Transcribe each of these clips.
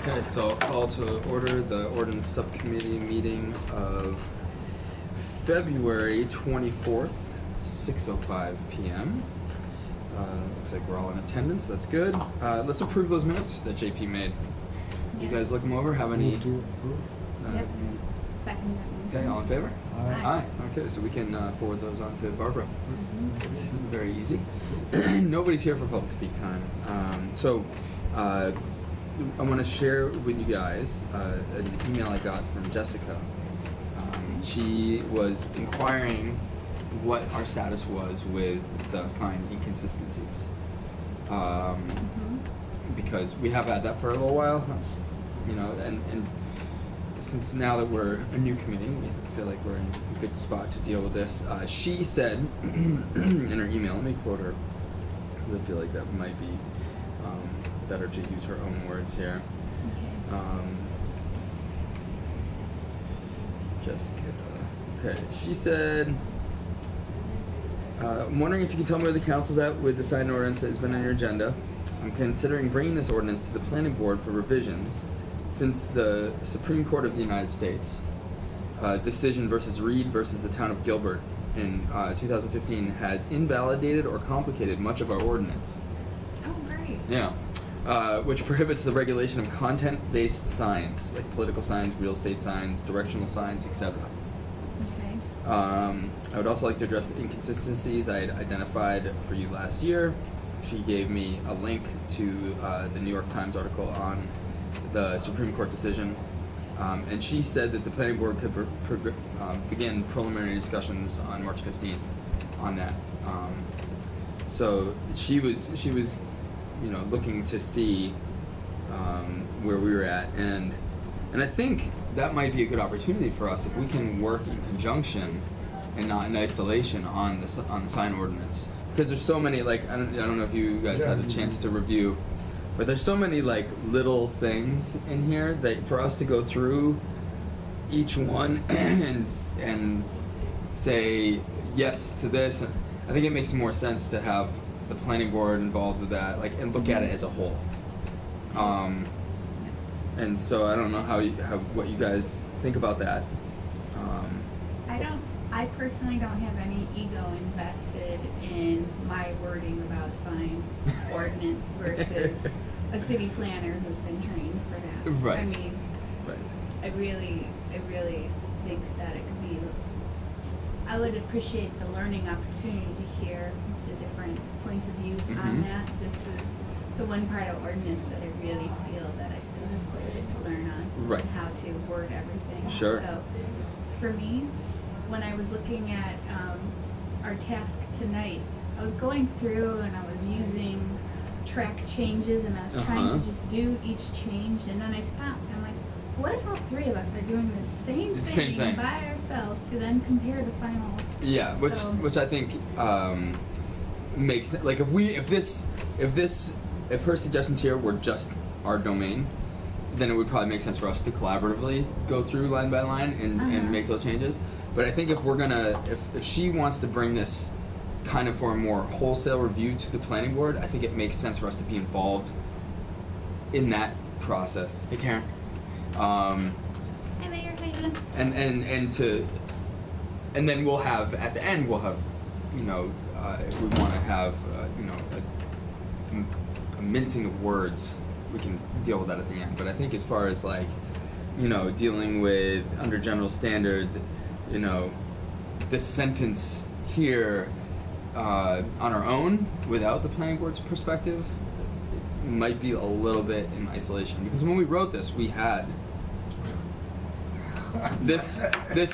Okay, so I'll call to order the ordinance subcommittee meeting of February 24th, 6:05 p.m. Looks like we're all in attendance, that's good. Let's approve those minutes that JP made. You guys look them over, have any? Move to approve. Yep. Second. Okay, all in favor? Aye. Okay, so we can forward those on to Barbara. Mhm. It's very easy. Nobody's here for public speak time. I want to share with you guys an email I got from Jessica. She was inquiring what our status was with the sign inconsistencies. Because we have had that for a little while. That's, and since now that we're a new committee, we feel like we're in a good spot to deal with this. She said in her email, let me quote her, because I feel like that might be better to use her own words here. Jessica. Okay, she said, I'm wondering if you can tell me where the council's at with the sign ordinance that has been on your agenda. I'm considering bringing this ordinance to the planning board for revisions since the Supreme Court of the United States decision versus Reed versus the town of Gilbert in 2015 has invalidated or complicated much of our ordinance. Oh, great. Yeah. Which prohibits the regulation of content-based signs, like political signs, real estate signs, directional signs, etc. Okay. I would also like to address the inconsistencies I had identified for you last year. She gave me a link to the New York Times article on the Supreme Court decision, and she said that the planning board could begin preliminary discussions on March 15th on that. So she was looking to see where we were at, and I think that might be a good opportunity for us if we can work in conjunction and not in isolation on the sign ordinance, because there's so many, like, I don't know if you guys had a chance to review, but there's so many like little things in here that for us to go through each one and say yes to this, I think it makes more sense to have the planning board involved with that, like, and look at it as a whole. And so I don't know what you guys think about that. I personally don't have any ego invested in my wording about a sign ordinance versus a city planner who's been trained for that. Right. I mean, right. I really think that it could be. I would appreciate the learning opportunity to hear the different points of views on that. This is the one part of ordinance that I really feel that I still have quite a bit to learn on. Right. And how to word everything. Sure. So, for me, when I was looking at our task tonight, I was going through and I was using track changes and I was trying to just do each change, and then I stopped. I'm like, what if all three of us are doing the same thing by ourselves to then compare the final? Yeah, which I think makes it, like, if her suggestions here were just our domain, then it would probably make sense for us to collaboratively go through line by line and make those changes. But I think if she wants to bring this kind of for a more wholesale review to the planning board, I think it makes sense for us to be involved in that process. Hey, Karen. Hi there, and then we'll have, at the end, we'll have, if we want to have, a mincing of words, we can deal with that at the end. But I think as far as, like, dealing with under general standards, this sentence here on our own without the planning board's perspective might be a little bit in isolation, because when we wrote this, we had this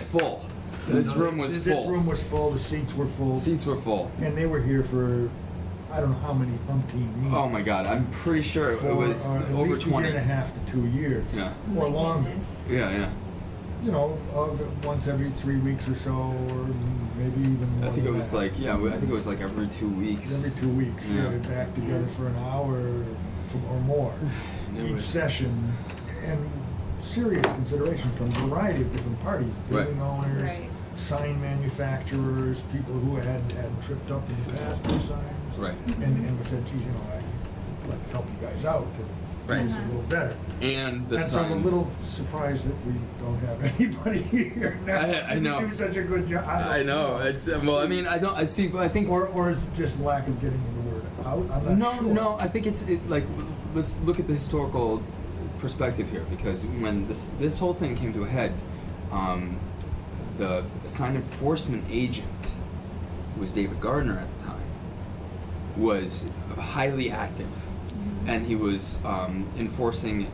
full. This room was full. This room was full. The seats were full. Seats were full. And they were here for, I don't know how many umpteen meetings. Oh my God, I'm pretty sure it was over 20. At least a year and a half to 2 years. Yeah. Or longer. Yeah. Once every 3 weeks or so, or maybe even more. I think it than was that. I think it was like every 2 weeks. Every 2 weeks. Yeah. Get back together for an hour or more. Each session, and serious consideration from a variety of different parties, building owners, sign manufacturers, people who had tripped up in the past with signs. Right. And we said, geez, I'd like to help you guys out to Right. is a little better. And the And so I'm a sign. little surprised that we don't have anybody here now. I know. You do such a good job. I know. It's well. I mean, I see. But I think. Or is it just lack of getting the word out? I'm not sure. No. I think it's like let's look at the historical perspective here, because when this whole thing came to a head, the sign enforcement agent, who was David Gardner at the time, was highly active, and he was enforcing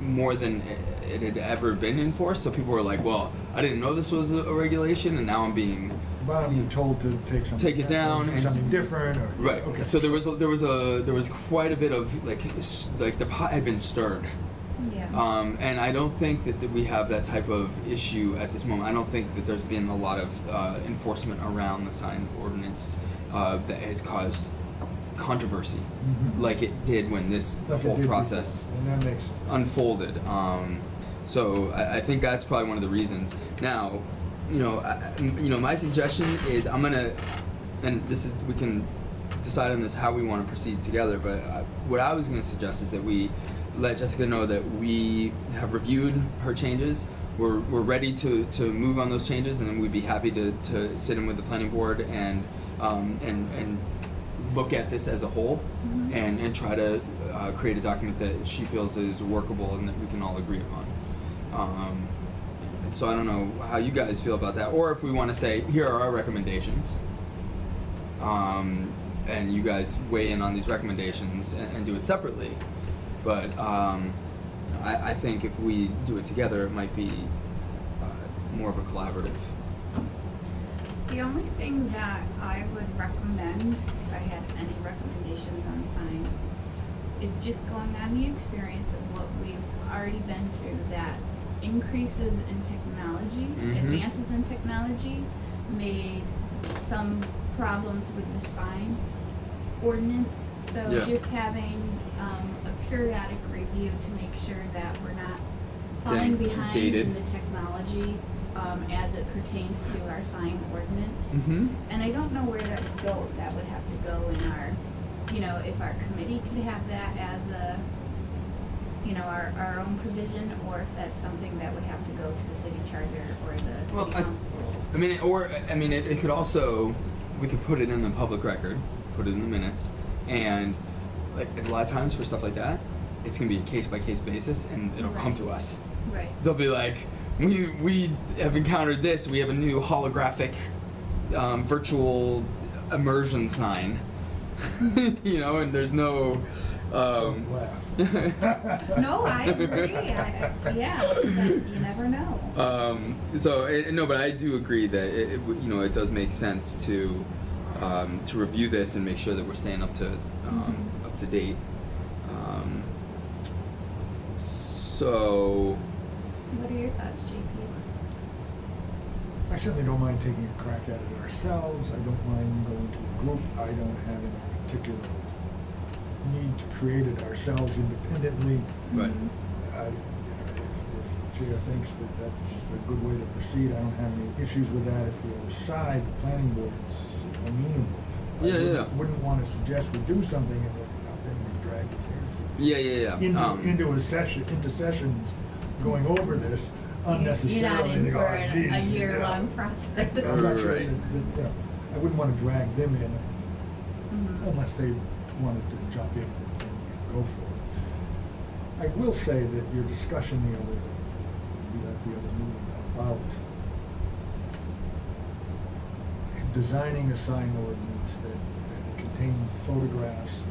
more than it had ever been enforced. So people were like, "Well, I didn't know this was a regulation, and now I'm being But I'm told to take it down do and something different. Or, right." Okay. So there was quite a bit of like the pot had been stirred. Yeah. And I don't think that we have that type of issue at this moment. I don't think that there's been a lot of enforcement around the sign ordinance that has caused controversy, like it did when this Like it whole did process before, and that makes sense. unfolded. So I think that's probably one of the reasons. Now, my suggestion is I'm gonna, and this is we can decide on this how we want to proceed together. But what I was gonna suggest is that we let Jessica know that we have reviewed her changes. We're ready to move on those changes, and then we'd be happy to sit in with the planning board and look at this as a whole, and try to create a document that she feels is workable and that we can all agree upon. So I don't know how you guys feel about that, or if we want to say, here are our recommendations, and you guys weigh in on these recommendations and do it separately. But I think if we do it together, it might be more of a collaborative. The only thing that I would recommend, if I had any recommendations on signs, is just going on the experience of what we've already been through, that increases in technology, advances in technology, made some problems with the sign ordinance. So Yeah. just having a periodic review to make sure that we're not falling Getting behind dated. in the technology as it pertains to our sign ordinance. And I don't know where that would go. That would have to go in our, if our committee could have that as a, our own provision, or if that's something that would have to go to the city charter or the Well, city council rules. It could also, we could put it in the public record, put it in the minutes, and like a lot of times for stuff like that, it's gonna be a case by case basis, and it'll come to us. Right. They'll be like, we have encountered this. We have a new holographic, virtual immersion sign, and there's no. Don't laugh. No, I agree. Yeah, but you never know. But I do agree that it does make sense to review this and make sure that we're staying up to date. So. What are your thoughts, JP? I certainly don't mind taking a crack at it ourselves. I don't mind going to a group. I don't have any particular need to create it ourselves independently. Right. If Chair thinks that that's a good way to proceed, I don't have any issues with that. If the other side, the planning board, is amenable to it. I wouldn't want to suggest we do something and then we drag it here. Into sessions going over this unnecessarily. You're not in for a year-long process. I'm not sure that, I wouldn't want to drag them in unless they wanted to jump in and go for it. I will say that your discussion the other meeting about designing a sign ordinance that contained photographs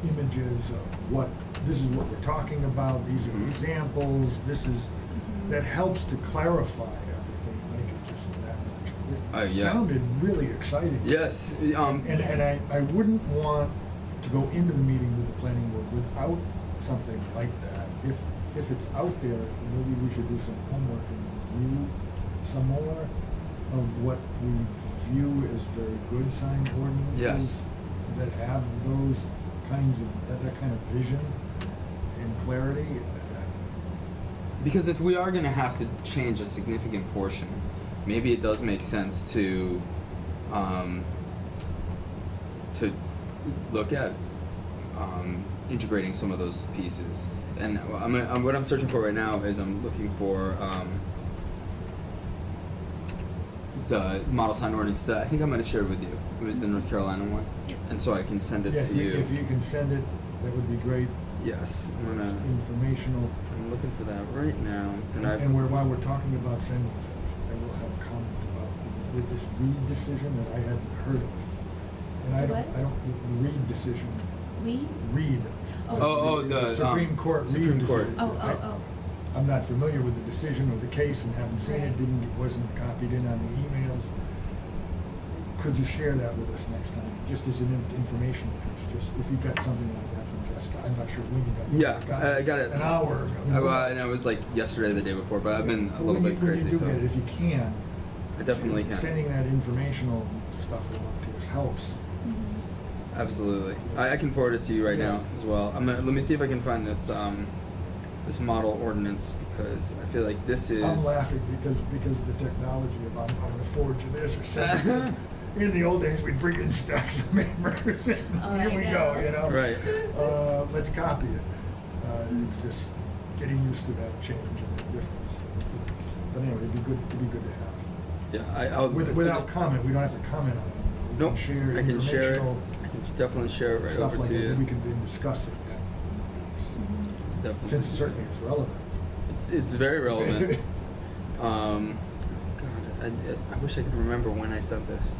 and images of what this is what we're talking about, these are examples, that helps to clarify everything, make it just that much clearer. It sounded really exciting. Yes. And I wouldn't want to go into the meeting with the planning board without something like that. If it's out there, maybe we should do some homework and review some more of what we view as very good sign ordinances that have those kinds of that kind of vision and clarity. Because if we are going to have to change a significant portion, maybe it does make sense to look at integrating some of those pieces. And what I'm searching for right now is I'm looking for the model sign ordinance that I think I might have shared with you. It was the North Carolina one, and so I can send it Yeah, to you. if you can send it, that would be great. Yes, I'm gonna. Informational. I'm looking for that right now, And while we're talking about sending, I will have a comment about with this Reed decision that I hadn't heard of. And I What? don't, the Reed decision. We? Reed. the Supreme Court Supreme Reed Court. decision. I'm not familiar with the decision or the case and haven't seen it, Right. wasn't copied in on the emails. Could you share that with us next time, just as an informational piece, just if you've got something like that from Jessica? I'm not sure when you got it. Yeah, I got it An hour ago. and I was like yesterday, or the day before, but I've been a little When bit you- when crazy. you do So get it, if you can. I definitely can. Sending that informational stuff along to us helps. Mm-hmm. Absolutely, I can forward it to you right Yeah. now as well. Let me see if I can find this this model ordinance, because I feel like this is. I'm laughing because of the technology of I'm going to forward you this or send you this. In the old days, we'd bring in stacks of papers and Oh, here I we know. go, you know. Right. Let's copy it. It's just getting used to that change and the difference. But anyway, it'd be good to have. Yeah, I'll. Without comment, we don't have to comment on it. We Nope. can share I can share it. informational I can definitely share it right stuff over like to that. you. We can then discuss it. Definitely. Since it certainly is relevant. It's very relevant. God, I wish I could remember when I sent this.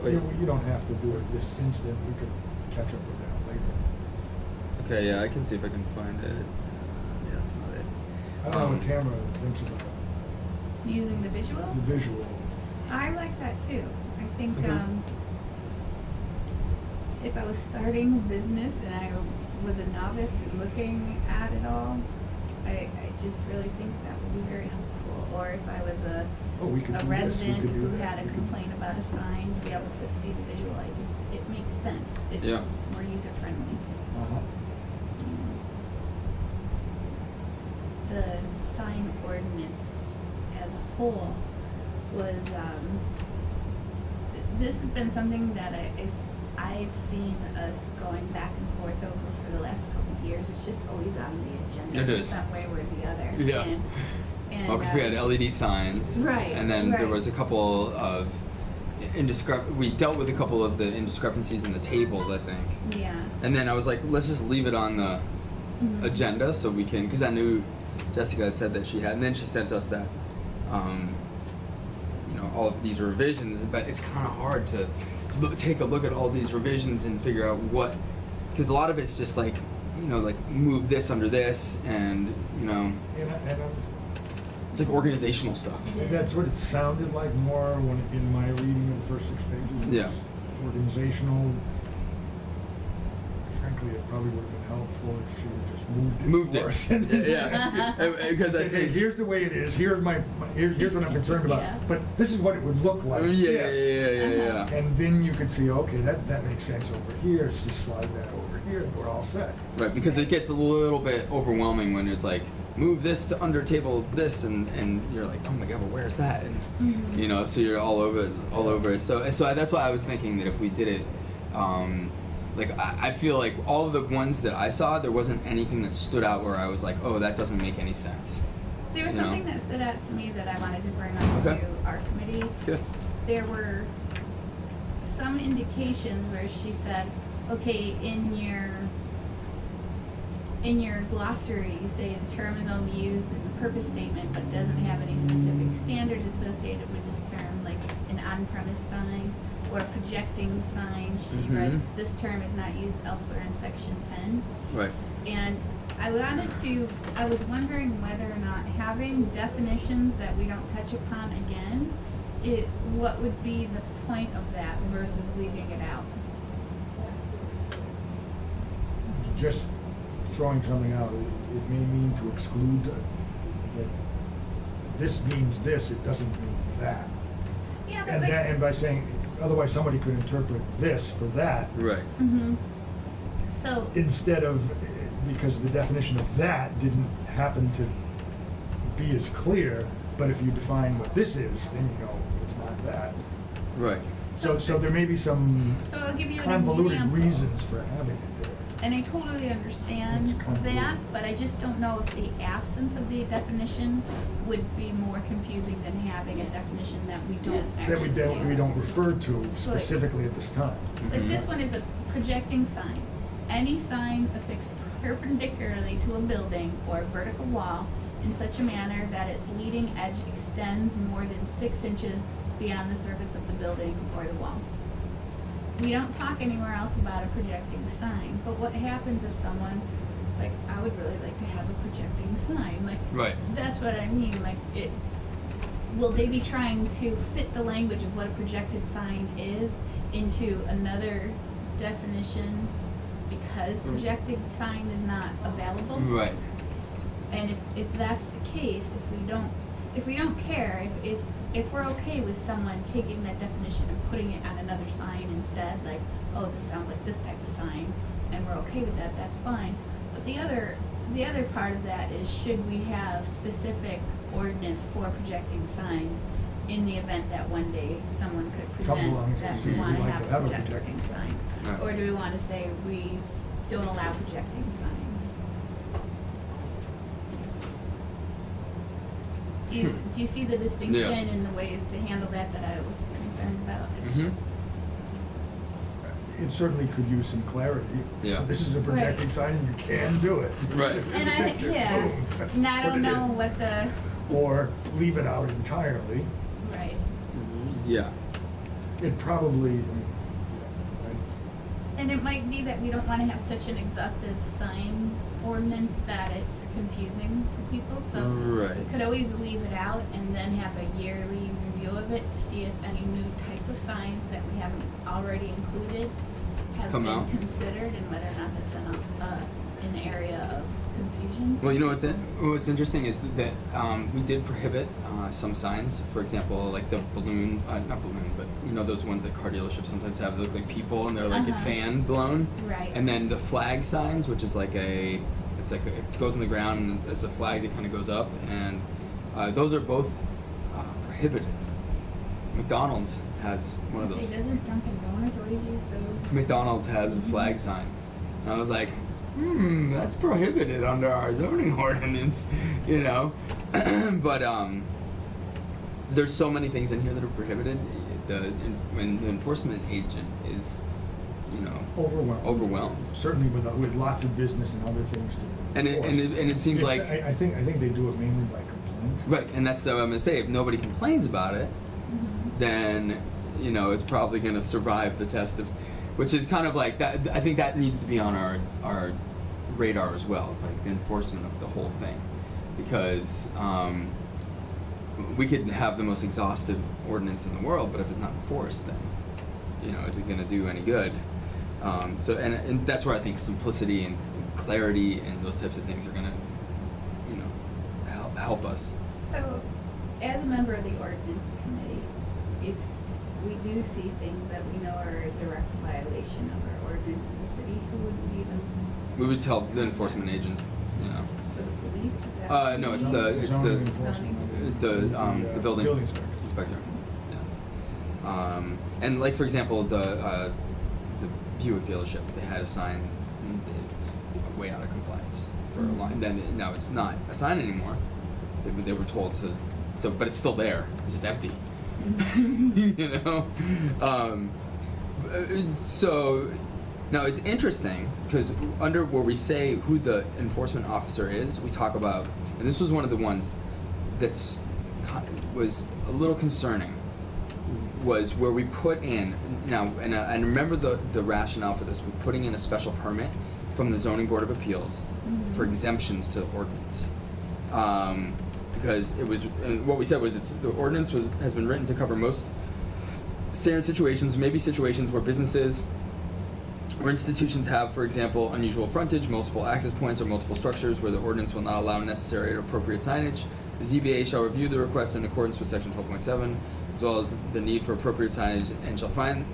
Wait. You don't have to do it this instant. We could catch up with that later. Okay, yeah, I can see if I can find it. Yeah, that's not it. I don't know what Tamara thinks about it. Using the visual? The visual. I like that too. I think Mhm. if I was starting a business and I was a novice and looking at it all, I just really think that would be very helpful. Or if I was We could a do this, we resident could do who that. had a complaint about a sign, to be able to see the visual, it makes sense. Yeah. It's more user friendly. Uh-huh. The sign ordinance as a whole was, this has been something that I've seen us going back and forth over for the last couple of years. It's just always on the agenda. It is. Some way or the other. Yeah. And, Well, because we had LED signs. Right, And then there right. was a couple of we dealt with a couple of the indiscrepancies in the tables, I think. Yeah. And then I was like, let's just leave it on the Mhm. agenda so we can, because I knew Jessica had said that she had, and then she sent us that, all of these revisions, but it's kind of hard to take a look at all these revisions and figure out what, because a lot of it's just like, like move this under this, and, And it's like organizational stuff. that's what it sounded like more when in my reading of the first 6 pages. It was Yeah. Organizational. Frankly, it probably would have been helpful if she had just moved Moved for it. us. Yeah. Because I Said, "Hey, think. here's the way it is. Here's here's what I'm concerned about. Yeah. But this is what it would look like. Yeah. And then you could see, okay, that makes sense over here. So just slide that over here, and we're all set. Right, because it gets a little bit overwhelming when it's like, move this to under table this, and you're like, oh my god, well, where's that? And Mhm. so you're all over it. So that's why I was thinking that if we did it, I feel like all of the ones that I saw, there wasn't anything that stood out where I was like, oh, that doesn't make any sense. There was You know? something that stood out to me that I wanted to bring up Okay. to our committee. Good. There were some indications where she said, okay, in your glossary, you say the term is only used in the purpose statement, but doesn't have any specific standards associated with this term, like an on-premise sign or a projecting sign. She Mhm. writes, this term is not used elsewhere in section 10. Right. And I was wondering whether or not having definitions that we don't touch upon again, what would be the point of that versus leaving it out? Just throwing something out, it may mean to exclude that this means this, it doesn't mean that. Yeah, but And by saying, otherwise somebody could interpret this for that, Right. Mm-hmm. So, instead of, because the definition of that didn't happen to be as clear, but if you define what this is, then you know it's not that. Right. So there may be some I'll give you an convoluted example. reasons for having it there. And I totally understand It's convoluted. that, but I just don't know if the absence of the definition would be more confusing than having a definition that we don't actually That we don't use. refer to So, like- specifically at this time. Like this one is a projecting sign. Any sign affixed perpendicularly to a building or vertical wall in such a manner that its leading edge extends more than 6 inches beyond the surface of the building or the wall. We don't talk anywhere else about a projecting sign, but what happens if someone, it's like, I would really like to have a projecting sign, like, Right. that's what I mean, like, will they be trying to fit the language of what a projected sign is into another definition because projected sign is not available? Right. And if that's the case, if we don't care, if we're okay with someone taking that definition and putting it on another sign instead, like, oh, this sounds like this type of sign, and we're okay with that, that's fine. But the other part of that is, should we have specific ordinance for projecting signs in the event that one day someone could Comes along and present that says, we "We'd want to like have to a have a projecting projecting sign? Right. Or do we want to say we don't allow projecting signs? Do you see the distinction Yeah. in the ways to handle that I was concerned about? It's Mhm. just, It certainly could use some clarity. Yeah. This is a projecting Right. sign and you can do it. Right. Here's a and I, picture. yeah, Boom. and I Put don't it know in. what the, Or leave it out entirely. right. Yeah. It probably, right? And it might be that we don't want to have such an exhaustive sign ordinance that it's confusing to people, so Right. we could always leave it out and then have a yearly review of it to see if any new types of signs that we haven't already included have Come been out. considered and whether or not that's an area of confusion. Well, you know what's interesting is that we did prohibit some signs. For example, like the balloon, not balloon, but you know those ones that car dealerships sometimes have. They look like people and they're like a Uh-huh. fan blown. Right. And then the flag signs, which is like it goes on the ground and it's a flag that kind of goes up, and those are both prohibited. McDonald's has one of those. Doesn't Dunkin' Donuts always use those? McDonald's has a flag sign. And I was like, that's prohibited under our zoning ordinance, you know? But there's so many things in here that are prohibited. When the enforcement agent is, you know, overwhelmed. Certainly with lots of business and other things to And enforce. it seems Yes, like I think they do it mainly by complaint. right, and that's what I'm gonna say. If nobody complains about it, then you know it's probably going to survive the test of, which is kind of like that. I think that needs to be on our radar as well. It's like the enforcement of the whole thing, because we could have the most exhaustive ordinance in the world, but if it's not enforced, then you know is it going to do any good? So and that's where I think simplicity and clarity and those types of things are going to, you know, help us. So, as a member of the ordinance committee, if we do see things that we know are a direct violation of our ordinance in the city, who would we even? We would tell the enforcement agents, you know. So the police, is that? No, it's Zoning the enforcement. the building Building inspector. inspector. Yeah. And like for example, the Buick dealership, they had a sign that was way out of compliance for a long. Then now it's not a sign anymore. They were told to, so but it's still there. It's just empty. You know. So now it's interesting because under where we say who the enforcement officer is, we talk about, and this was one of the ones that was a little concerning, was where we put in now, and remember the rationale for this. We're putting in a special permit from the Zoning Board of Appeals for exemptions to the ordinance. Because it was what we said was the ordinance has been written to cover most standard situations, maybe situations where businesses or institutions have, for example, unusual frontage, multiple access points, or multiple structures where the ordinance will not allow necessary or appropriate signage. The ZBA shall review the request in accordance with section 12.7, as well as the need for appropriate signage, and shall find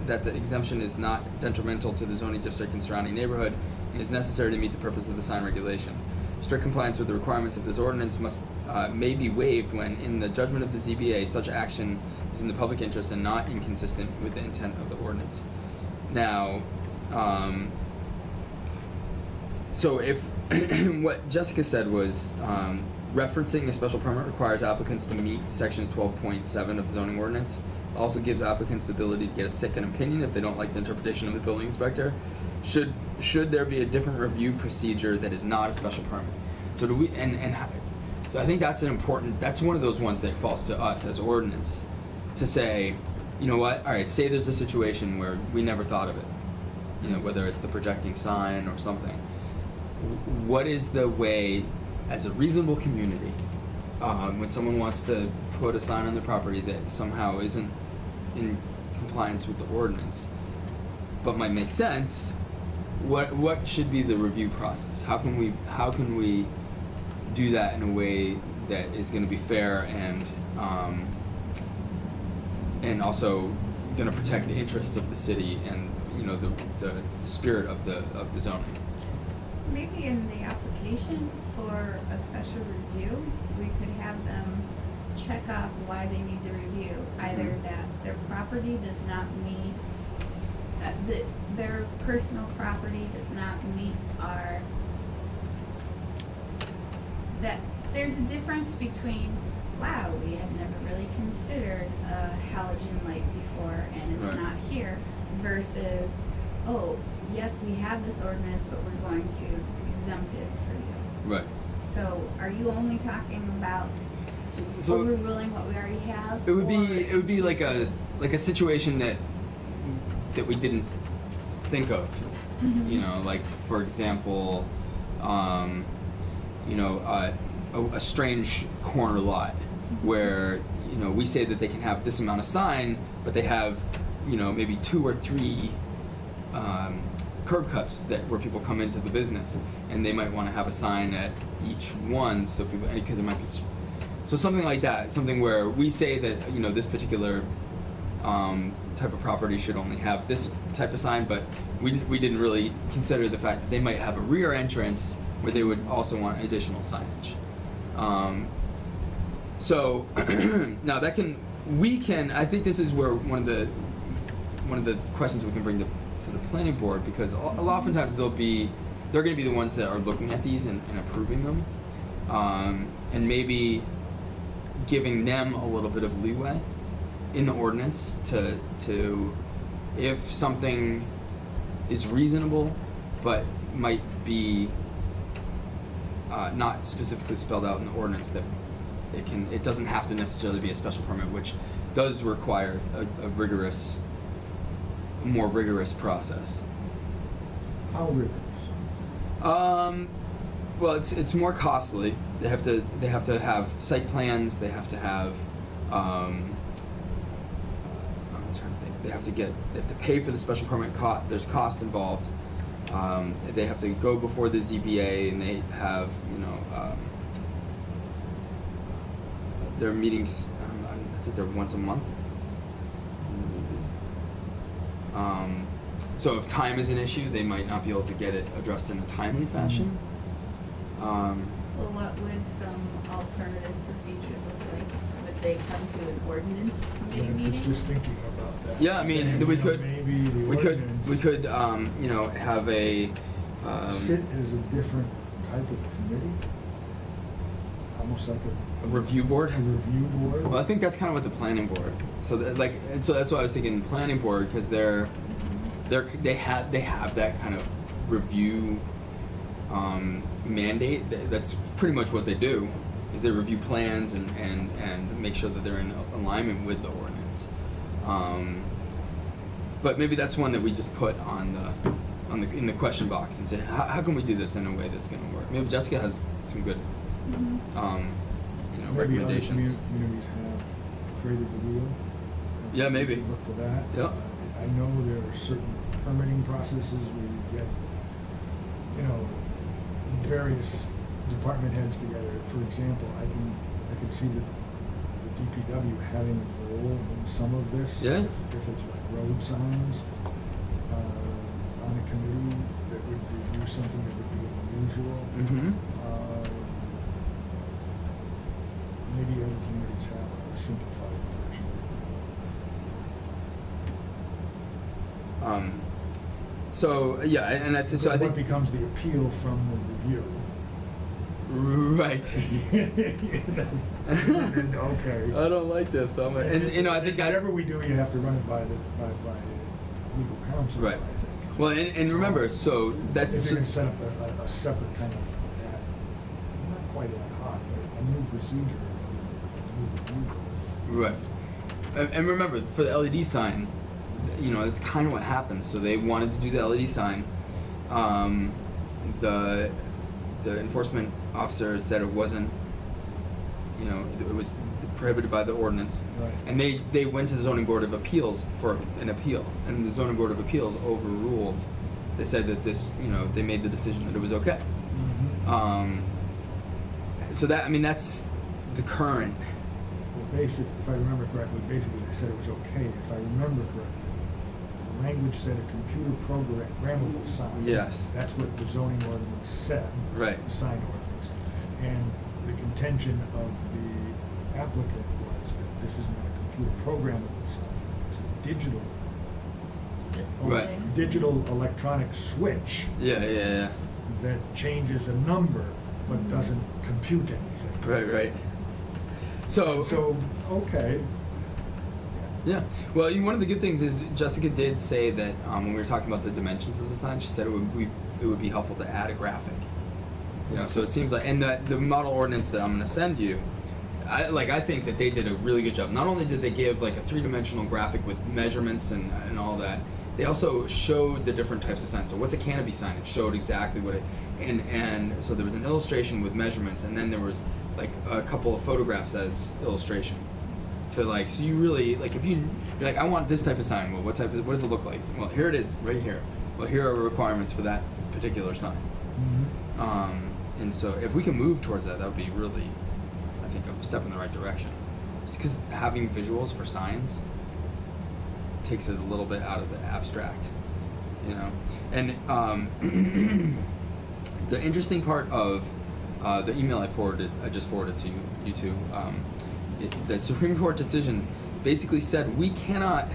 that the exemption is not detrimental to the zoning district and surrounding neighborhood and is necessary to meet the purpose of the sign regulation. Strict compliance with the requirements of this ordinance may be waived when, in the judgment of the ZBA, such action is in the public interest and not inconsistent with the intent of the ordinance. Now, So if what Jessica said was referencing a special permit requires applicants to meet sections 12.7 of the zoning ordinance, also gives applicants the ability to get a second opinion if they don't like the interpretation of the building inspector. Should there be a different review procedure that is not a special permit? So do we so I think that's that's one of those ones that falls to us as ordinance to say, you know what, all right, say there's a situation where we never thought of it, you know, whether it's the projecting sign or something. What is the way, as a reasonable community, when someone wants to put a sign on their property that somehow isn't in compliance with the ordinance, but might make sense, what should be the review process? How can we do that in a way that is going to be fair and also going to protect the interests of the city and, you know, the spirit of the zoning? Maybe in the application for a special review, we could have them check off why they need the review. Either that their property does not meet, their personal property does not meet our, that there's a difference between, wow, we had never really considered a halogen light before and it's Right. not here, versus, oh, yes, we have this ordinance, but we're going to exempt it for you. Right. So are you only talking about So overruling what we already have? it would be like a situation that we didn't think of. Mhm. You know, like for example, you know, a strange corner lot where, you know, we say that they can have this amount of sign, but they have, you know, maybe 2 or 3 curb cuts where people come into the business, and they might want to have a sign at each one, so people, because it might be, so something like that, something where we say that, you know, this particular type of property should only have this type of sign, but we didn't really consider the fact that they might have a rear entrance where they would also want additional signage. So now I think this is where one of the questions we can bring to the planning board, because oftentimes they're going to be the ones that are looking at these and approving them, and maybe giving them a little bit of leeway in the ordinance to if something is reasonable but might be not specifically spelled out in the ordinance, that it doesn't have to necessarily be a special permit, which does require a more rigorous process. How rigorous? Well, it's more costly. They have to have site plans. They have to have. I'm trying to think. They have to pay for the special permit. There's cost involved. They have to go before the ZBA, and they have, you know, their meetings. I think they're once a month. So if time is an issue, they might not be able to get it addressed in a timely fashion. Well, what would some alternative procedures look like? Would they come to an ordinance committee meeting? Just thinking about that. Yeah, I mean, Saying, we you know, could, maybe the we could, ordinance you know, have a. sit as a different type of committee, almost like A review board. a review board. Well, I think that's kind of what the planning board. So so that's why I was thinking planning board, because they have that kind of review mandate. That's pretty much what they do, is they review plans and make sure that they're in alignment with the ordinance. But maybe that's one that we just put in the question box and say, how can we do this in a way that's going to work? Maybe Jessica has some good you know, Maybe recommendations. other communities have created the wheel. Yeah, maybe. We should look for that. Yeah. I know there are certain permitting processes where you get, you know, various department heads together. For example, I can see the DPW having a role in some of this. Yeah. If it's like road signs, on a committee that would review something that would be unusual. Mm-hmm. Maybe other communities have a simplified version. So yeah, and I think so. I What think becomes the appeal from the review? right. Okay. I don't like this. And I think whatever we do, you have to run it by legal counsel. Right. I think. Well, and remember, so that's If you can set up a separate kind of, not quite ad hoc, but a new procedure, a new review. right. And remember, for the LED sign, that's kind of what happened. So they wanted to do the LED sign. The enforcement officer said it wasn't, it was prohibited by the ordinance. Right. And they went to the zoning board of appeals for an appeal, and the zoning board of appeals overruled. They said that this, they made the decision that it was okay. Mm-hmm. So that's the current. Well, if I remember correctly, basically they said it was okay. If I remember correctly, the language said a computer programmable sign. Yes. That's what the zoning ordinance said. Right. The sign ordinance. And the contention of the applicant was that this is not a computer programmable sign. It's a digital, Right. digital electronic switch Yeah. that changes a number but doesn't compute anything. Right. So okay. yeah. Well, one of the good things is Jessica did say that when we were talking about the dimensions of the sign, she said it would be helpful to add a graphic. So it seems like, and the model ordinance that I'm going to send you, I think that they did a really good job. Not only did they give like a 3-dimensional graphic with measurements and all that, they also showed the different types of signs. So what's a canopy sign? It showed exactly what it, and so there was an illustration with measurements, and then there was like a couple of photographs as illustration. So you really, if you're like, I want this type of sign. Well, what does it look like? Well, here it is, right here. Well, here are requirements for that particular sign. Mm-hmm. And so if we can move towards that, that would be really, I think, a step in the right direction. Just because having visuals for signs takes it a little bit out of the abstract, And the interesting part of the email I just forwarded to you two, the Supreme Court decision basically said we have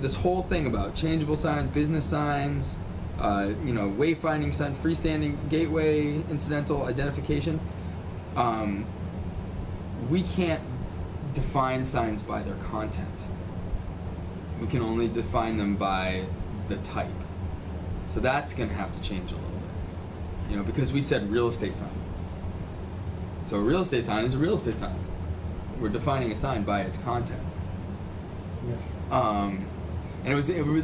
this whole thing about changeable signs, business signs, wayfinding sign, freestanding gateway, incidental identification. We can't define signs by their content. We can only define them by the type. So that's going to have to change a little bit, because we said real estate sign. So a real estate sign is a real estate sign. We're defining a sign by its content. Yes. And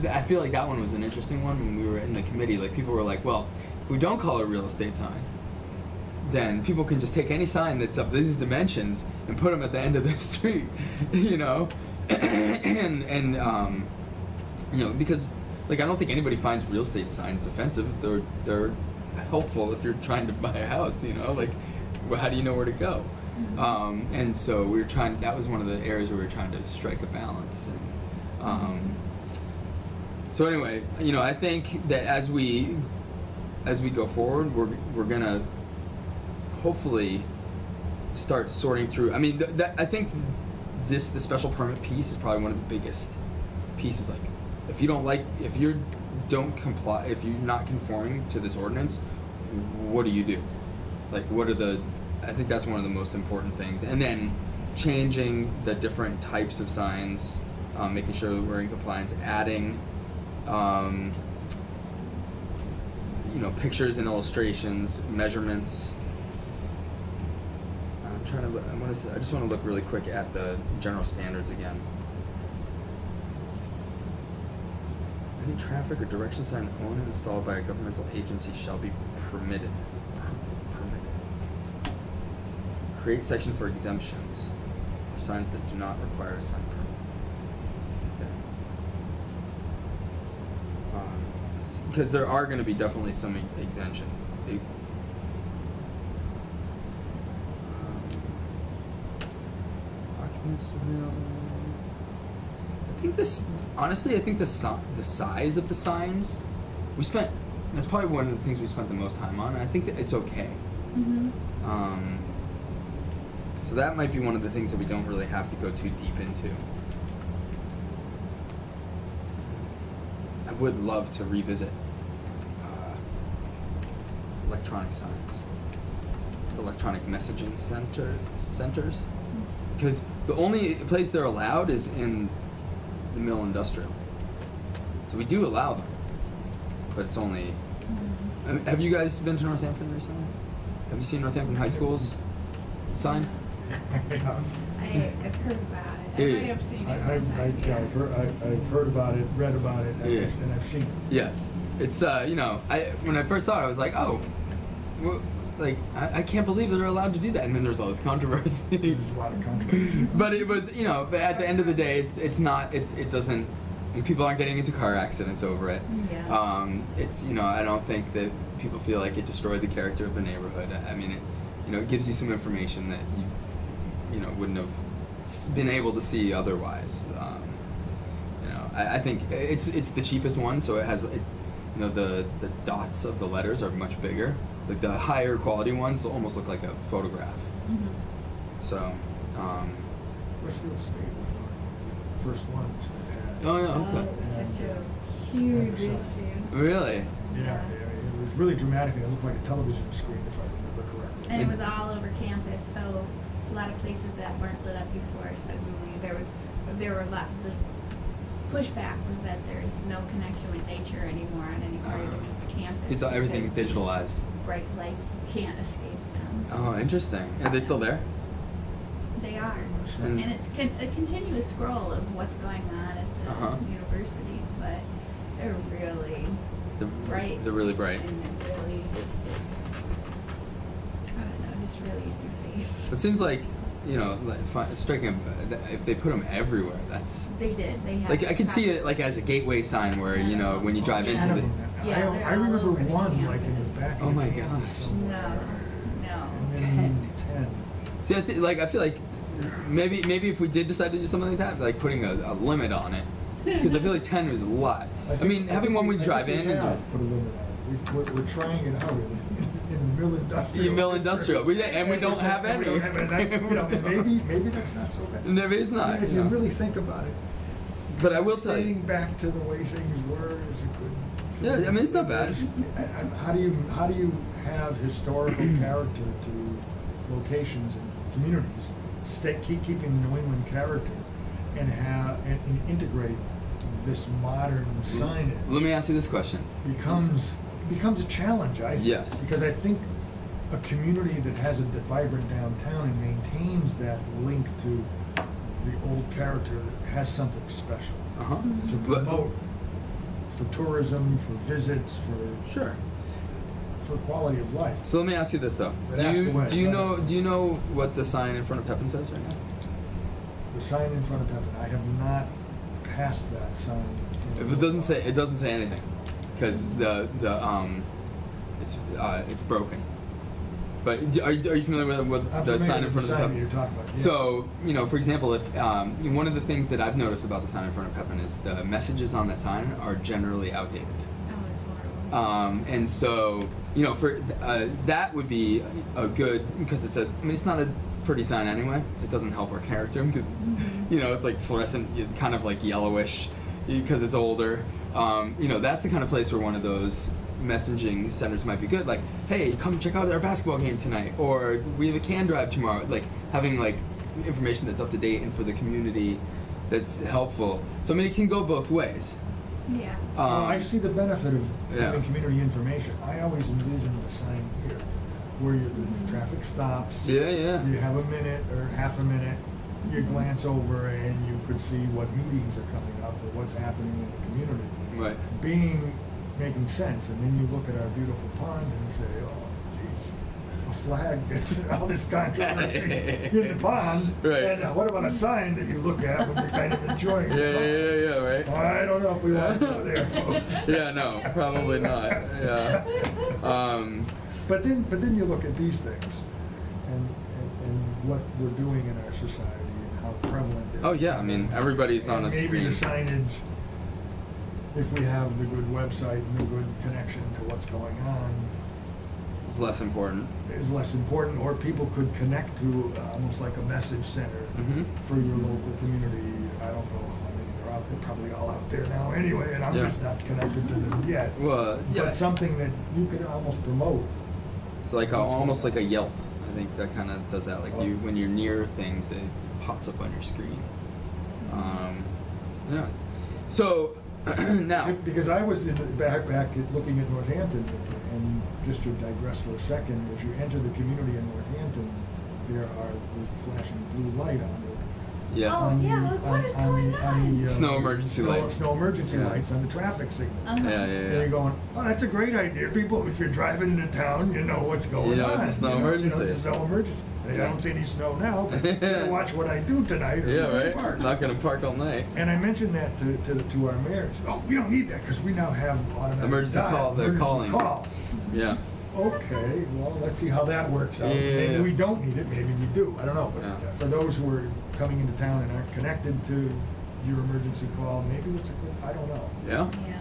I feel like that one was an interesting one when we were in the committee. Like, people were like, well, if we don't call it a real estate sign, then people can just take any sign that's of these dimensions and put them at the end of the street, because I don't think anybody finds real estate signs offensive. They're helpful if you're trying to buy a house, how do you know where to go? And so that was one of the areas where we were trying to strike a balance. And, so anyway, I think that as we go forward, we're gonna hopefully start sorting through. I think the special permit piece is probably one of the biggest pieces. If you're not conforming to this ordinance, what do you do? I think that's one of the most important things. And then changing the different types of signs, making sure that we're in compliance, adding, pictures and illustrations, measurements. I just want to look really quick at the general standards again. Any traffic or direction sign owned and installed by a governmental agency shall be permitted. Create section for exemptions for signs that do not require a sign permit. Okay. Because there are going to be definitely some exemption. Documents. I think the size of the signs, that's probably one of the things we spent the most time on, and I think that it's okay. Mm-hmm. So that might be one of the things that we don't really have to go too deep into. would love to revisit electronic signs, electronic messaging centers, because the only place they're allowed is in the mill industrial. So we do allow them, but it's only. Have you guys been to Northampton recently? Have you seen Northampton High School's sign? I've heard about it. I might have seen it. I've heard about it, read about it, and I've seen it. Yes, it's when I first saw it, I was like, oh, well, like I can't believe they're allowed to do that, and then there's all this controversy. There's a lot of controversy. But it was, but at the end of the day, it's not. It doesn't. People aren't getting into car accidents over it. Yeah. It's I don't think that people feel like it destroyed the character of the neighborhood. I mean, it gives you some information that you wouldn't have been able to see otherwise. I think it's the cheapest one, so it has the dots of the letters are much bigger. Like the higher quality ones almost look like a photograph. Mm-hmm. So. Westfield State was our first ones that had. Oh yeah. Okay. Such a huge issue. Really? Yeah, it was really dramatic, and it looked like a television screen, if I remember correctly. And it was all over campus, so a lot of places that weren't lit up before, suddenly there were a lot. The pushback was that there's no connection with nature anymore on any part of the campus. Everything's because digitalized. Bright lights can't escape them. Oh, interesting. Are they still there? They are, And- and it's a continuous scroll of what's going on at the university, but they're really bright. They're really bright. And they're really, I don't know, just really in your face. It seems like, striking if they put them everywhere, that's. They did. They had. Like I could see it like as a gateway sign where when you drive into the. Yeah, they're I all remember over the one like in the campus. back. Oh of the my campus gosh. somewhere. No. And then 10. See, I feel like maybe if we did decide to do something like that, like putting a limit on it, because I feel like 10 is a lot. Having one we drive in. We have put a limit on it. We're trying it out in the mill industrial. The mill industrial. We don't have any. We don't have any. Maybe that's not so bad. Maybe it's not. I mean, if you really think about it. But I will tell you. Getting back to the way things were is a good. Yeah, I mean it's not bad. How do you have historical character to locations and communities? Keep keeping the New England character, and integrate this modern signage. Let me ask you this question. becomes a challenge, I think. Yes. Because I think a community that has a vibrant downtown and maintains that link to the old character has something special to promote for tourism, for visits, for quality of life. So let me ask you this though. Do you know what the sign in front of Pepin says right now? The sign in front of Pepin, I have not passed that sign. If it doesn't say anything, because it's broken. But are you familiar with the sign in front of the Pepin? You're talking about. Yeah. So for example, if one of the things that I've noticed about the sign in front of Pepin is the messages on that sign are generally outdated. Oh, it's horrible. And so for that would be a good, because it's not a pretty sign anyway. It doesn't help our character because it's it's like fluorescent, kind of like yellowish, because it's older. That's the kind of place where one of those messaging centers might be good. Like, hey, come check out our basketball game tonight, or we have a can drive tomorrow. Like having like information that's up to date and for the community that's helpful. So I mean, it can go both ways. Yeah. I see the benefit of having Yeah. community information. I always envision the sign here, where the traffic stops. Yeah. You have a minute or half a minute. You glance over and you could see what meetings are coming up or what's happening in the community. Right. Making sense, and then you look at our beautiful pond and you say, oh, geez, a flag gets all this controversy in the pond. Right. And what about a sign that you look at when you're kind of enjoying the pond? Right. I don't know if we want to go there, folks. Yeah, no, probably not. Yeah. But then you look at these things and what we're doing in our society and how prevalent it is. Oh yeah, I mean everybody's on a maybe screen. the signage, if we have the good website and the good connection to what's going on, It's less important. is less important, or people could connect to almost like a message center for your local community. I don't know how many there are they're probably all out there now anyway, and I'm Yeah. just not connected to them yet. Well, yeah. But something that you could almost promote. It's like almost like a Yelp. I think that kind of does that. Like you, when you're near things, it pops up on your screen. Yeah. So now, Because I was in the back looking at Northampton, and just to digress for a second, as you enter the community in Northampton, there's a flashing blue light on it. yeah. Oh, yeah, like, what is going on? Snow emergency lights. Snow emergency Yeah. lights on the traffic signals. Uh-huh. Yeah, And you're going, oh, that's a great idea. People, if you're driving into town, you know what's going on. You know it's a snow emergency. It's a snow emergency. I Yeah. don't see any snow now, but I gotta watch what I do tonight. Or Yeah, I'm gonna right. park. Not gonna park all night. And I mentioned that to our mayors. Oh, we don't need that because we now have automatic Emergency dial, call, they're emergency calling. call. Yeah. Okay, well, let's see how that works out. Yeah. Maybe we don't need it, maybe we do. I don't know. But Yeah. for those who are coming into town and aren't connected to your emergency call, maybe it's a good, I don't know. Yeah. Yeah.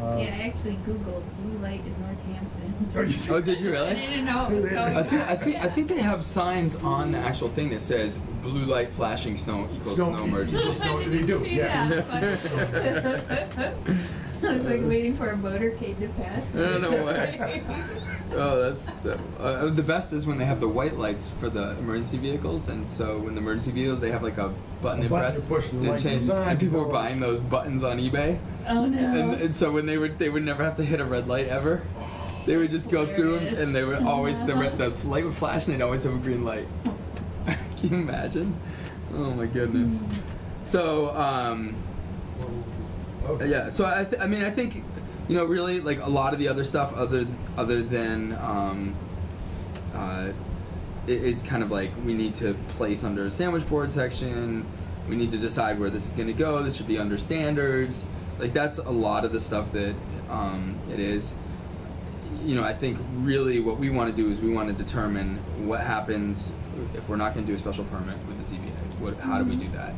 Uh, Yeah, I actually Googled blue light in Northampton. Oh, you Oh, did you I really? didn't know it was going I think they have signs on the actual thing that says blue light flashing snow equals snow emergency. Snow, they do, yeah. I was like waiting for a motorcade to pass. No, no way. Oh, that's the best is when they have the white lights for the emergency vehicles, and so when the emergency vehicle they have like a button A to button press to push, the and light change, goes on, and people you were go. buying those buttons on eBay, Oh no. and so when they would never have to hit a red light ever. They would just go through them, and they would always the light would flash, and they'd always have a green light. Can you imagine? Oh my goodness. So Okay. yeah, so I mean I think really like a lot of the other stuff other than it is kind of like we need to place under a sandwich board section. We need to decide where this is going to go. This should be under standards. Like that's a lot of the stuff that it is. I think really what we want to do is we want to determine what happens if we're not going to do a special permit with the ZBA. How do we do that?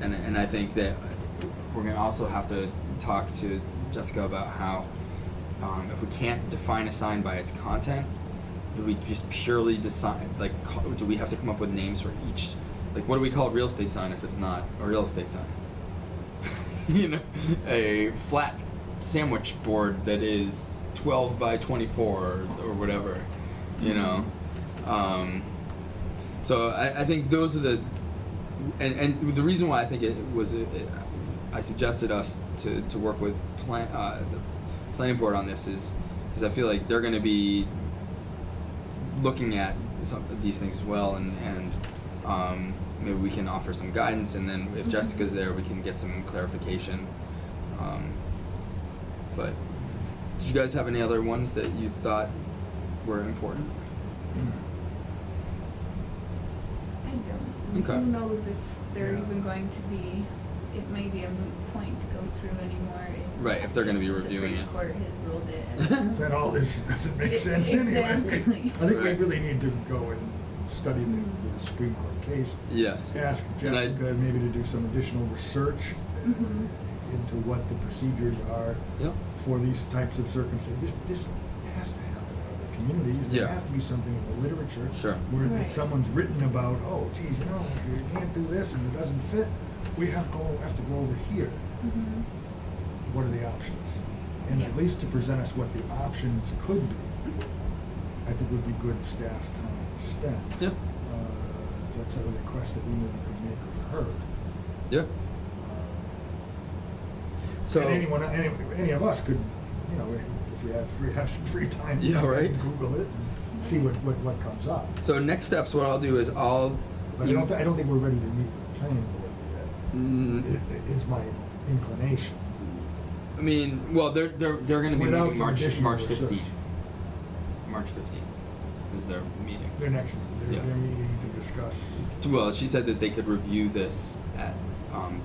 And I think that we're going to also have to talk to Jessica about how if we can't define a sign by its content, do we just purely decide, like, do we have to come up with names for each? Like, what do we call a real estate sign if it's not a real estate sign? A flat sandwich board that is 12 by 24 or whatever, So I think those are the, and the reason why I think it was, I suggested us to work with the planning board on this is I feel like they're going to be looking at some of these things as well, and maybe we can offer some guidance, and then if Jessica's there, we can get some clarification. But did you guys have any other ones that you thought were important? I don't. Okay. Who knows if they're Yeah. even going to be? It may be a moot point to go through anymore. Right, if they're going to be The reviewing Supreme it. Court has ruled it. That all this doesn't make sense anyway. Exactly. I think we Right. really need to go and study the Supreme Court case. Yes. Ask And I- Jessica maybe to do some additional research Mhm. into what the procedures are Yep. for these types of circumstances. This has to happen in other communities. There Yeah. has to be something in the literature Sure. where Right. someone's written about, oh, geez, if you can't do this and it doesn't fit, we have to go over here. Mhm. What are the options? And Yeah. at least to present us what the options could be, Mhm. I think would be good staff time spent. Yep. That's a request that we maybe could make of her. Yeah. So. And any of us could, if we have some free time, Yeah, right. Google it and see what comes up. So next steps, what I'll do is I'll. But I don't think we're ready to meet with the planning board yet. Is my inclination. I mean, well, they're going to be Without meeting some additional March research. 15th. March 15th is their meeting. Their next, Yeah. their meeting to discuss. Well, she said that they could review this at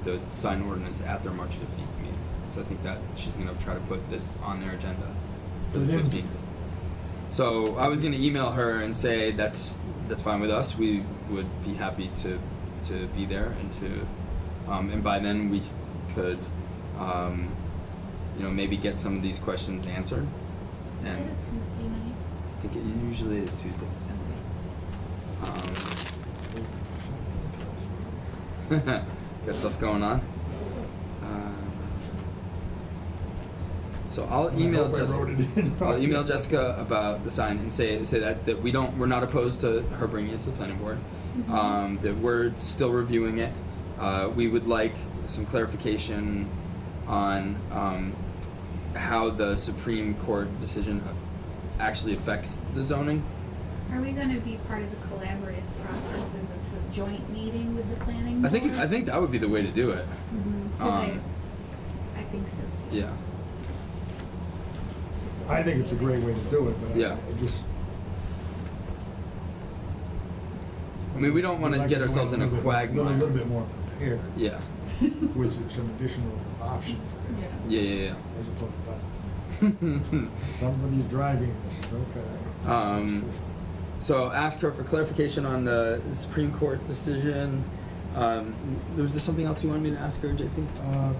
the sign ordinance at their March 15th meeting. So I think that she's going to try to put this on their agenda for the For them to- 15th. So I was going to email her and say that's fine with us. We would be happy to be there and to and by then we could maybe get some of these questions answered. Is that And a Tuesday night? I think it usually is Tuesdays. got stuff going on. So I'll email I'll email Jessica about the sign and say that we're not opposed to her bringing it to the planning board. Mm-hmm. That we're still reviewing it. We would like some clarification on how the Supreme Court decision actually affects the zoning. Are we going to be part of the collaborative process? Is it a joint meeting with the planning board? I think that would be the way to do it. Mm-hmm. I think so too. Yeah. Just I think it's a great way to do it, but Yeah. I just. I mean, we don't want to get ourselves in a quagmire. A little bit more prepared. Yeah. With some additional options. Yeah. As opposed to somebody driving this, okay. So ask her for clarification on the Supreme Court decision. Was there something else you wanted me to ask her, JP?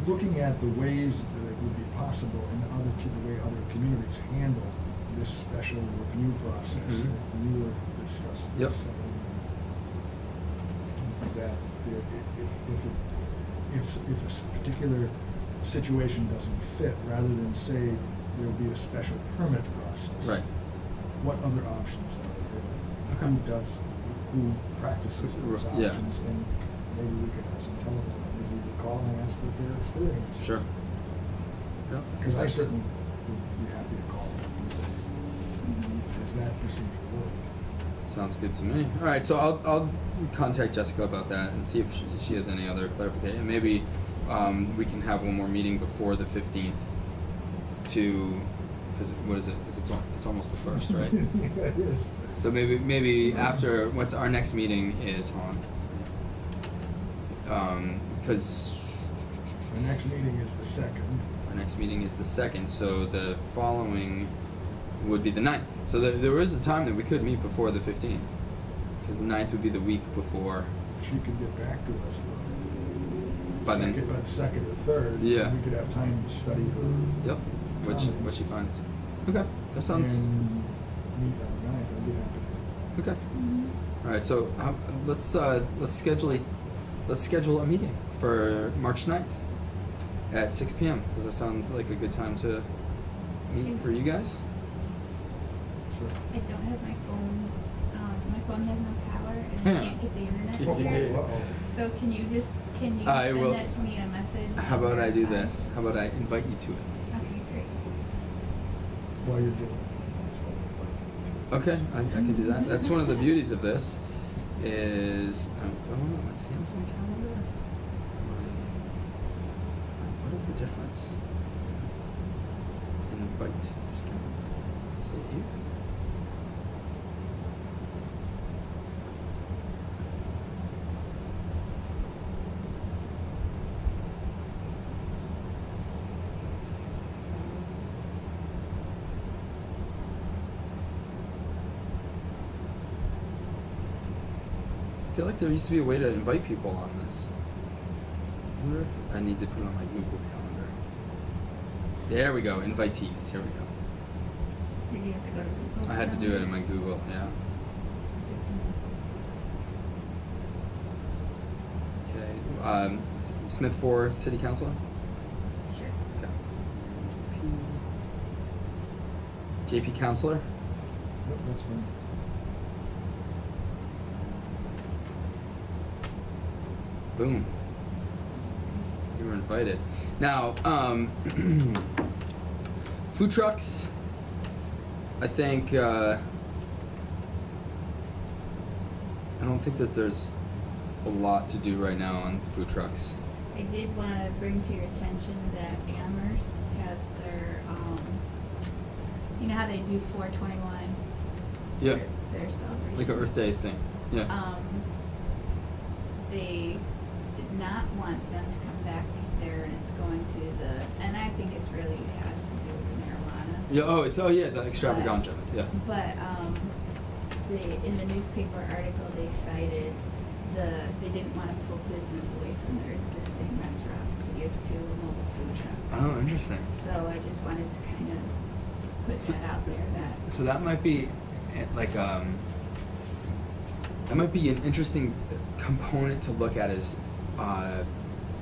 Looking at the ways that it would be possible in the way other communities handle this special review process Mhm. that you were discussing. Yep. That if a particular situation doesn't fit, rather than say there'll be a special permit process. Right. What other options are there? Okay. Who practices those Yeah. options? And maybe we could have some telephone, maybe we could call and ask what their experience is. Sure. Yeah. Because I certainly would be happy to call them. Does that procedure work? Sounds good to me. All right, so I'll contact Jessica about that and see if she has any other clarification. Maybe we can have one more meeting before the 15th to, because what is it? 'Cause it's almost the 1st, right? Yeah, it is. So maybe after, what's our next meeting is on? Because The next meeting is the 2nd. our next meeting is the 2nd, so the following would be the 9th. So there is a time that we could meet before the 15th, because the 9th would be the week before. She could get back to us By then. by the 2nd or 3rd. Yeah. We could have time to study her. Yep, what she finds. Okay, that sounds. And meet on the 9th. I'd be happy to. Okay. Mm-hmm. All right, so let's schedule a meeting for March 9th at 6 p.m. Does that sound like a good time to meet for you guys? Sure. I don't have my phone. My phone has no power and I can't get the internet here. Uh-oh. So can you send I will. that to me in a message? How about I do verify? this? How about I invite you to it? Okay, great. While you're doing it. Okay, I can do that. That's one of the beauties of this, is I'm going on my Samsung calendar. What is the difference? Invite. Save. I feel like there used to be a way to invite people on this. I wonder if I need to put it on my Google Calendar. There we go, invitees. Here we go. Did you have to go to Google? I had to do it in my Google, yeah. Okay. Smith 4 City Council? Sure. Okay. JP Counselor? Yep, that's fine. Boom. You were invited. Now, food trucks, I think, I don't think that there's a lot to do right now on food trucks. I did want to bring to your attention that Amherst has their, you know how they do 421? Yeah. Their celebration. Like a Earth Day thing. Yeah. They did not want them to come back there, and it's going to and I think it's really has to do with the marijuana. Yeah. Yeah. The extravaganza. Yeah. But in the newspaper article, they cited they didn't want to pull business away from their existing restaurants to give to a mobile food truck. Oh, interesting. So I just wanted to kind of put that out there. So that might be like that might be an interesting component to look at is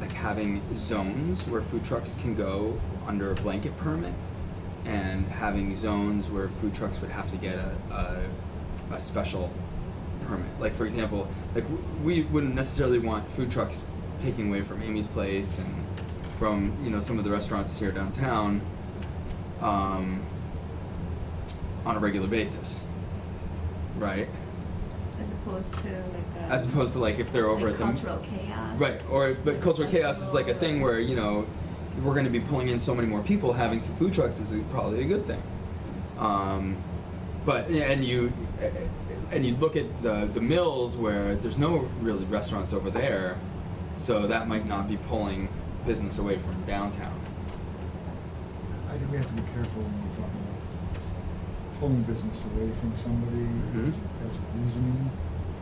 like having zones where food trucks can go under a blanket permit, and having zones where food trucks would have to get a special permit. Like, for example, like we wouldn't necessarily want food trucks taking away from Amy's Place and from, you know, some of the restaurants here downtown on a regular basis, right? As opposed to like if they're over like at the cultural chaos. Right, but cultural chaos is like a thing where, you know, we're going to be pulling in so many more people. Having some food trucks is probably a good thing. But and you look at the mills where there's no really restaurants over there, so that might not be pulling business away from downtown. I think we have to be careful when we're talking about pulling business away from somebody as a reasoning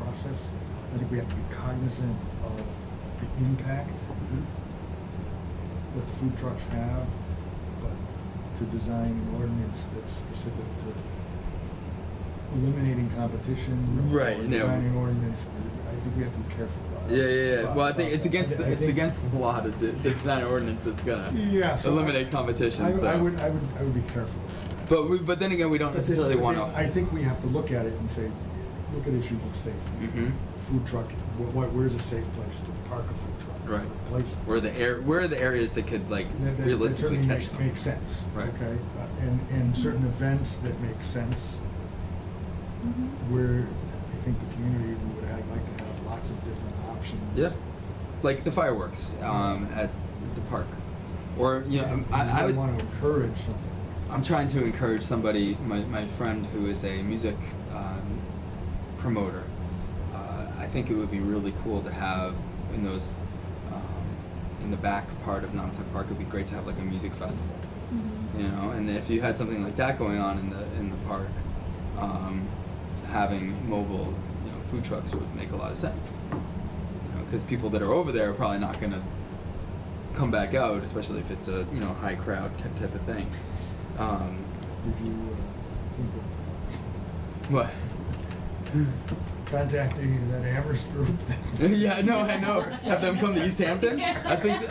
process. I think we have to be cognizant of the impact that the food trucks have, but to design an ordinance that's specific to eliminating competition, Right, or no. designing an ordinance, I think we have to be careful about it. Yeah. Well, I think it's against I think- against the law to design an ordinance that's gonna So eliminate competition. I so. would be careful about that. But then again, we don't necessarily want to. I think we have to look at it and say, look at issues of safety. Food truck, where's a safe place to park a food truck? Right. Places. Where are the areas that could like That realistically certainly catch them? make sense. Right. Okay, and certain events that make sense, where I think the community would like to have lots of different options. Yeah, like the fireworks at the park, or you know, I would want to encourage something. I'm trying to encourage somebody, my friend who is a music promoter. I think it would be really cool to have in those, in the back part of Nantucket Park, it would be great to have like a music festival. You know, and if you had something like that going on in the park, having mobile, you know, food trucks would make a lot of sense. You know, because people that are over there are probably not going to come back out, especially if it's a, you know, high crowd type of thing. Did you think of What? contacting that Amherst group? Yeah, no, I know. Have them come to East Hampton. I think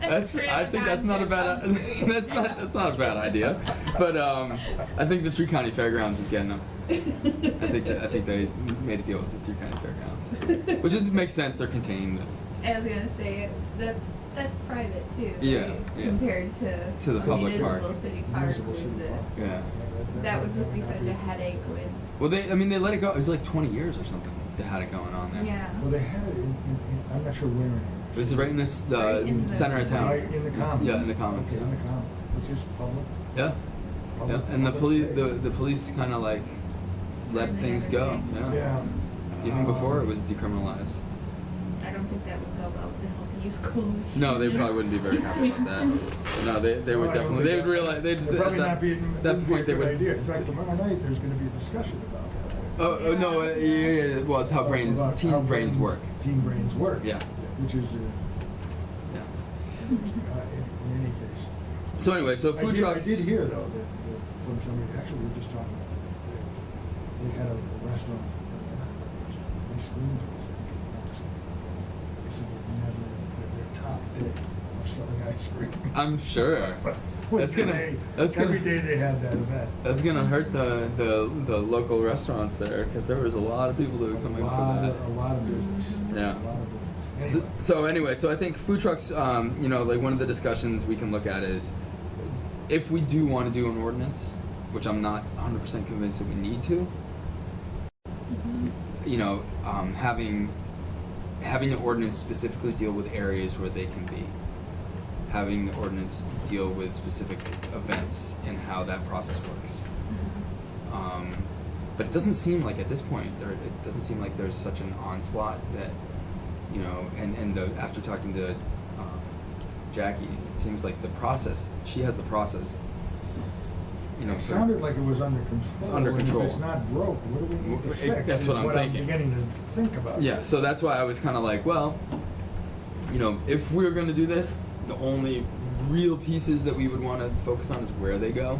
that's not a bad. That's not a bad idea. But I think the Three County Fairgrounds is getting them. I think they made a deal with the Three County Fairgrounds, which just makes sense. They're contained. I was gonna say that's private too. Yeah, right? yeah. Compared To the a public park. municipal city park. Municipal with city the- park. Yeah. That would just be such a headache with. Well, they let it go. It was like 20 years or something. They had it going on there. Yeah. Well, they had it in I'm not sure where in It was right in this Right in the center of town. Right in the commons. Yeah, in the commons. Okay, Yeah. in the commons, which is public. Yeah. Public, Yeah. And the public police, space. the police kind of like let And things go. everything. Yeah. Yeah. Even before it was decriminalized. I don't think that would go well with the Healthy Youth Coalition. No, they probably wouldn't be very happy about that. No, they would No, I don't definitely. think They would that- realize. They'd It'd probably at not be. that point they a good would. idea. In fact, tomorrow night there's going to be a discussion about that. Oh no! Yeah. Well, it's how About how teen brains work. Teen brains work. Yeah. Which is, Yeah. in any case. So anyway, so food trucks. I did hear though that from somebody. Actually, we were just talking about that. They had a restaurant, ice cream place. They said they've never their top day of selling ice cream. I'm sure. That's gonna. Every day they had that event. That's gonna hurt the local restaurants there because there was a lot of people that were coming for that. A lot of business. Yeah. A lot of business. So I think food trucks, you know, like one of the discussions we can look at is if we do want to do an ordinance, which I'm not 100% convinced that we need to, you know, having the ordinance specifically deal with areas where they can be, having the ordinance deal with specific events and how that process works. But it doesn't seem like at this point it doesn't seem like there's such an onslaught that, you know, and after talking to Jackie, it seems like the process, she has the process, you know. It sounded like it was under control. Under and control. if it's not broke, what do we need to fix? That's is what I'm I'm thinking. beginning to think about. Yeah, so that's why I was kind of like, well, you know, if we're going to do this, the only real pieces that we would want to focus on is where they go,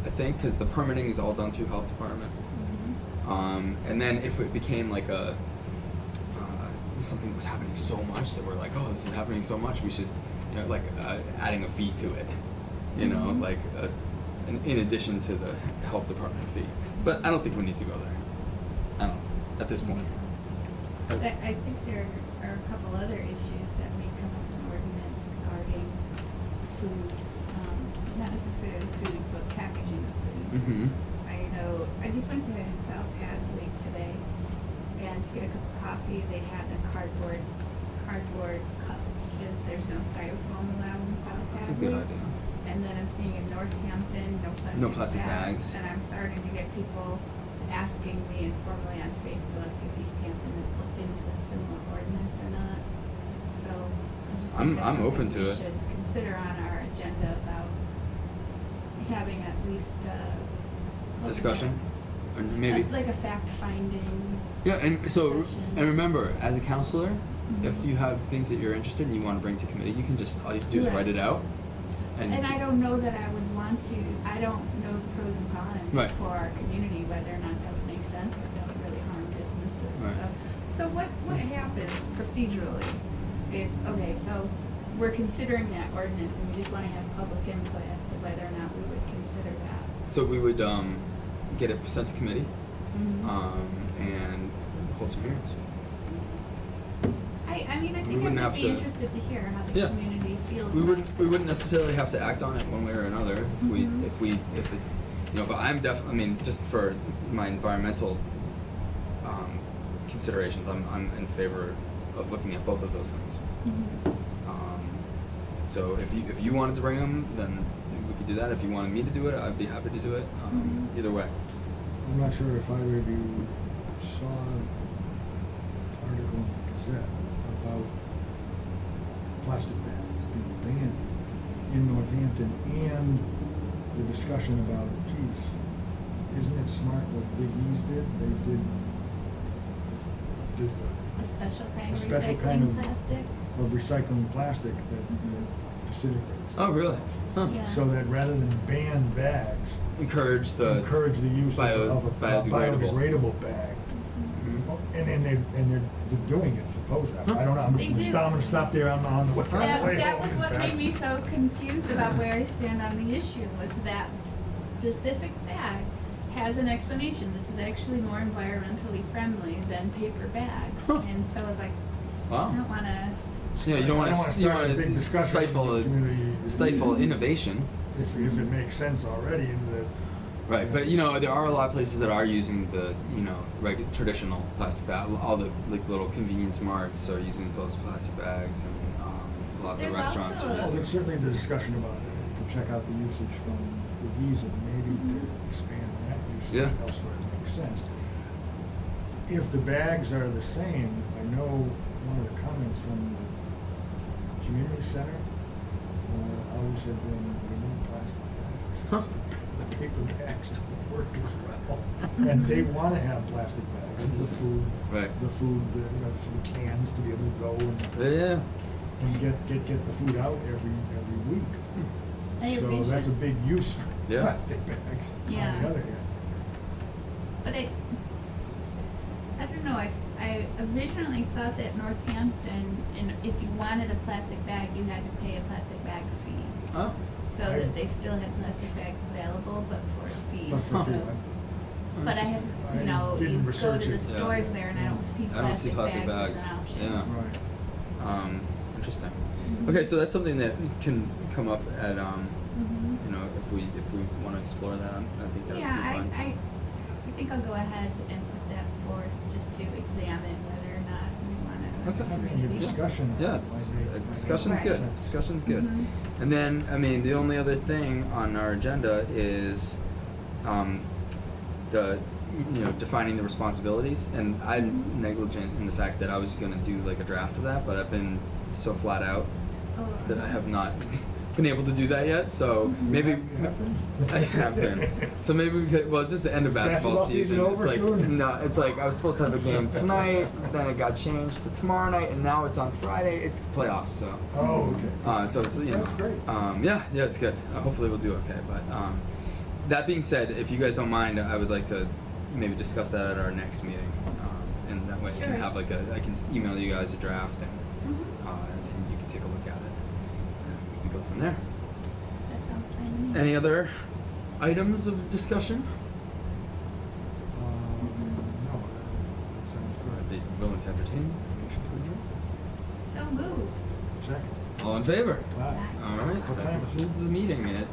I think, because the permitting is all done through health department. And then if it became like a something was happening so much that we're like, oh, this is happening so much, we should, you know, like adding a fee to it, you know, Mhm. like in addition to the health department fee. But I don't think we need to go there. I don't know, at this point. I think there are a couple other issues that may come up in ordinance regarding food, not necessarily food, but packaging of food. Mm-hmm. I know, I just went to South Hadley today, and to get a cup of coffee, they had a cardboard cup, because there's no styrofoam allowed in South Hadley. That's a good idea. And then I'm seeing in Northampton, no plastic bags. And I'm starting to get people asking me informally on Facebook if East Hampton has looked into a similar ordinance or not. So I just think that's I'm open something to we it. should consider on our agenda about having at least Discussion, or maybe. like a fact-finding. Yeah, and so, session. and remember, as a counselor, if Mhm. you have things that you're interested in, you want to bring to committee, you can just, all you have to do is Right. write it out. And I don't know that I would want to, I don't know the pros and cons Right. for our community, whether or not that would make sense or if that would really harm businesses. Right. So what happens procedurally if, okay, so we're considering that ordinance and we just want to have public input as to whether or not we would consider that. So we would get it sent to committee, Mhm. and hold some hearings. I mean, I We think I wouldn't would have be to- interested to hear how the Yeah. community feels. We about wouldn't necessarily have to act on it one way or another if Mhm. if it, you know. But I'm I mean, just for my environmental considerations, I'm in favor of looking at both of those things. Mhm. So if you wanted to bring them, then we could do that. If you wanted me to do it, I'd be happy to do it. Mhm. Either way. I'm not sure if either of you saw an article in the Gazette about plastic bags being banned in Northampton, and the discussion about, geez, isn't it smart what Big E's did? They did A special kind a of special kind recycling of plastic. recycling plastic that Mhm. disintegrates. Oh, really? Huh. Yeah. So that rather than ban bags, Encourage the use of a biodegradable bag. Mhm. And they're doing it, supposedly. I don't know, They do. I'm gonna stop there on the way. That was home, in what fact. made me so confused about where I stand on the issue, was that specific bag has an explanation. This is actually more environmentally friendly than paper bags. Huh. And so I was like, Wow. I don't wanna, Yeah, you don't I want wanna to you start a big want to discussion in the community. stifle innovation. If it makes sense already in the. Right, but you know there are a lot of places that are using the traditional plastic bag. All the like little convenience marts are using those plastic bags, and a lot of the There's restaurants also are a- Well, using. there's certainly the discussion about it, to check out the usage from the visa, maybe to expand that usage Yeah. elsewhere, it makes sense. If the bags are the same, I know one of the comments from the community center always had been, we need plastic bags. Huh. The paper bags don't work as well, and they want to have plastic bags, the food, Right. the cans to be able to go Yeah. and get the food out every week. I So appreciate that's a it. big use for Yeah. plastic bags. Yeah. On the other hand, but I don't know, I originally thought that Northampton, and if you wanted a plastic bag, you had to pay a plastic bag fee. Oh. So that they still had plastic bags available, but for a fee. but for So- food, But I have, I you know, didn't you go research to the it. stores Yeah. there and I don't see I don't see plastic plastic bags bags. as an option. Yeah. right. Interesting. Mhm. Okay, so that's something that can come up at Mhm. if we want to explore that. I think that Yeah, would be fun. I think I'll go ahead and put that forth just to examine whether or not we want to. Okay. I mean, your Yeah. discussion. on Yeah, it might make discussion's Right. good. sense. Discussion's good. Mhm. And then, I mean, the only other thing on our agenda is defining the responsibilities. And I'm Mhm. negligent in the fact that I was going to do like a draft of that, but I've been so flat out Oh, that I have not been able to do that yet. So Mhm. maybe You have been? I have been. So maybe we could. Well, it's just the end of basketball Basketball season over it's like soon? no, it's like I was supposed to have a game tonight, then it got changed to tomorrow night, and now it's on Friday. It's playoffs, so. Oh, okay. So it's That's great. Yeah, it's good. Hopefully we'll do okay. But that being said, if you guys don't mind, I would like to maybe discuss that at our next meeting. and that way I Sure. can have I can email you guys a draft, and Mhm. and you can take a look at it. And we can go from there. That sounds fine to me. Any other items of discussion? No, that sounds Are good. they willing to entertain a motion to adjourn? So moved. Second. All in favor? Wow. Aye. All right. What That time is it? concludes the meeting at